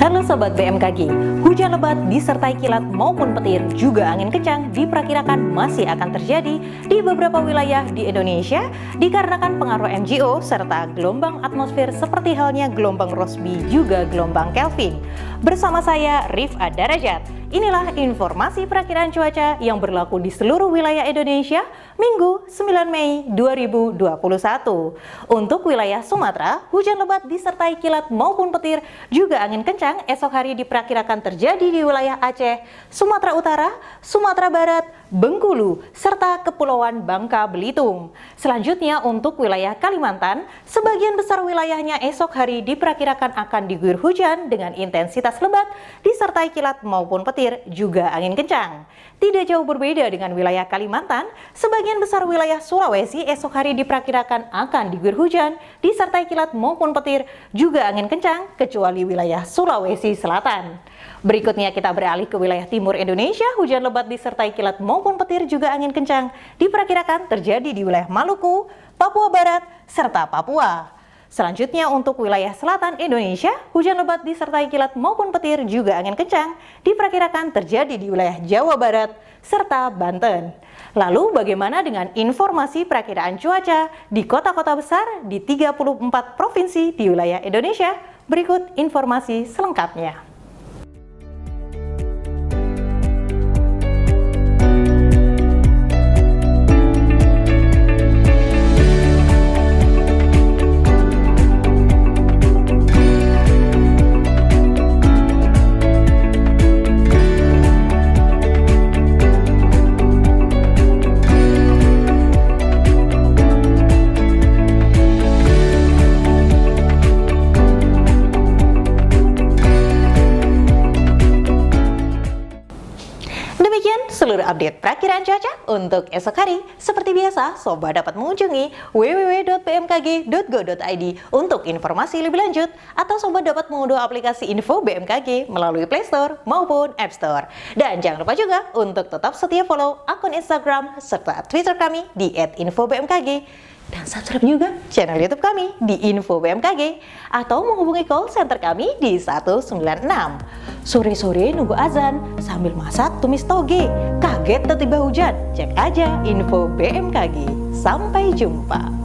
Halo Sobat BMKG, hujan lebat disertai kilat maupun petir juga angin kencang diperkirakan masih akan terjadi di beberapa wilayah di Indonesia dikarenakan pengaruh MJO serta gelombang atmosfer seperti halnya gelombang Rossby juga gelombang Kelvin. Bersama saya Rifat Darajat, inilah informasi perakiraan cuaca yang berlaku di seluruh wilayah Indonesia Minggu 9 Mei 2021. Untuk wilayah Sumatera, hujan lebat disertai kilat maupun petir juga angin kencang esok hari diperkirakan terjadi di wilayah Aceh, Sumatera Utara, Sumatera Barat, Bengkulu, serta Kepulauan Bangka Belitung. Selanjutnya untuk wilayah Kalimantan, sebagian besar wilayahnya esok hari diperkirakan akan diguyur hujan dengan intensitas lebat disertai kilat maupun petir juga angin kencang. Tidak jauh berbeda dengan wilayah Kalimantan, sebagian besar wilayah Sulawesi esok hari diperkirakan akan diguyur hujan disertai kilat maupun petir juga angin kencang kecuali wilayah Sulawesi Selatan. Berikutnya kita beralih ke wilayah timur Indonesia, hujan lebat disertai kilat maupun petir juga angin kencang diperkirakan terjadi di wilayah Maluku, Papua Barat, serta Papua. Selanjutnya untuk wilayah selatan Indonesia, hujan lebat disertai kilat maupun petir juga angin kencang diperkirakan terjadi di wilayah Jawa Barat serta Banten. Lalu bagaimana dengan informasi perakiraan cuaca di kota-kota besar di 34 provinsi di wilayah Indonesia? Berikut informasi selengkapnya. Seluruh update perakiraan cuaca untuk esok hari. Seperti biasa, Sobat dapat mengunjungi www.bmkg.go.id untuk informasi lebih lanjut, atau Sobat dapat mengunduh aplikasi Info BMKG melalui Play Store maupun App Store. Dan jangan lupa juga untuk tetap setia follow akun Instagram serta Twitter kami di @infobmkg. Dan subscribe juga channel YouTube kami di Info BMKG, atau menghubungi call center kami di 196. Sore-sore nunggu azan sambil masak tumis toge, kaget tiba hujan, cek aja Info BMKG. Sampai jumpa.